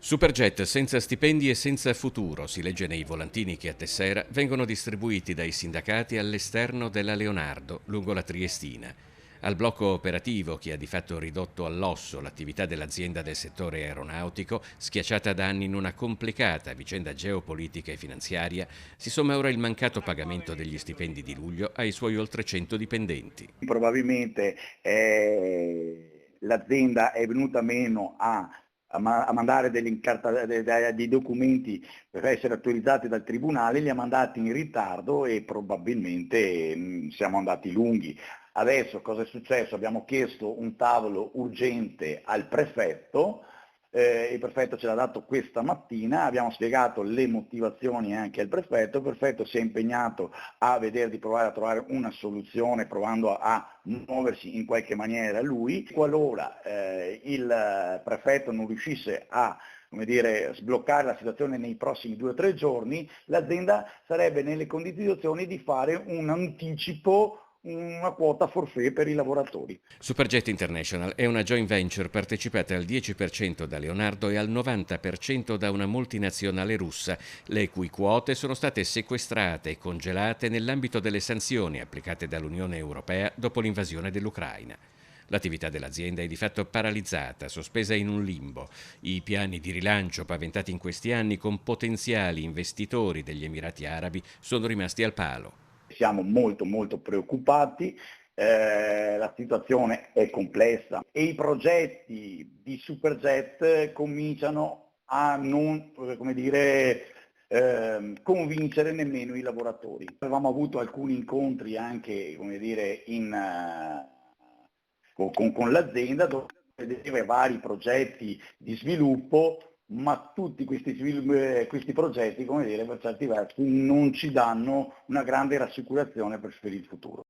Superjet senza stipendi e senza futuro, si legge nei volantini che a Tessera vengono distribuiti dai sindacati all'esterno della Leonardo, lungo la Triestina. Al blocco operativo che ha di fatto ridotto all'osso l'attività dell'azienda del settore aeronautico, schiacciata da anni in una complicata vicenda geopolitica e finanziaria, si somma ora il mancato pagamento degli stipendi di luglio ai suoi oltre 100 dipendenti. Probabilmente l'azienda è venuta meno a mandare dei documenti per essere autorizzati dal tribunale, li ha mandati in ritardo e probabilmente siamo andati lunghi. Adesso cosa è successo? Abbiamo chiesto un tavolo urgente al prefetto. Il prefetto ce l'ha dato questa mattina, abbiamo spiegato le motivazioni anche al prefetto, il prefetto si è impegnato a vedere di provare a trovare una soluzione, provando a muoversi in qualche maniera lui. Qualora il prefetto non riuscisse a, come dire, sbloccare la situazione nei prossimi 2 o 3 giorni, l'azienda sarebbe nelle condizioni di fare un anticipo, una quota forfait per i lavoratori. Superjet International è una joint venture partecipata al 10% da Leonardo e al 90% da una multinazionale russa, le cui quote sono state sequestrate e congelate nell'ambito delle sanzioni applicate dall'Unione Europea dopo l'invasione dell'Ucraina. L'attività dell'azienda è di fatto paralizzata, sospesa in un limbo. I piani di rilancio paventati in questi anni con potenziali investitori degli Emirati Arabi sono rimasti al palo. Siamo molto molto preoccupati, la situazione è complessa e i progetti di Superjet cominciano a non, come dire, convincere nemmeno i lavoratori. Avevamo avuto alcuni incontri anche, come dire, con l'azienda, dove vedeva vari progetti di sviluppo, ma tutti questi progetti, come dire, per certi versi non ci danno una grande rassicurazione per il futuro.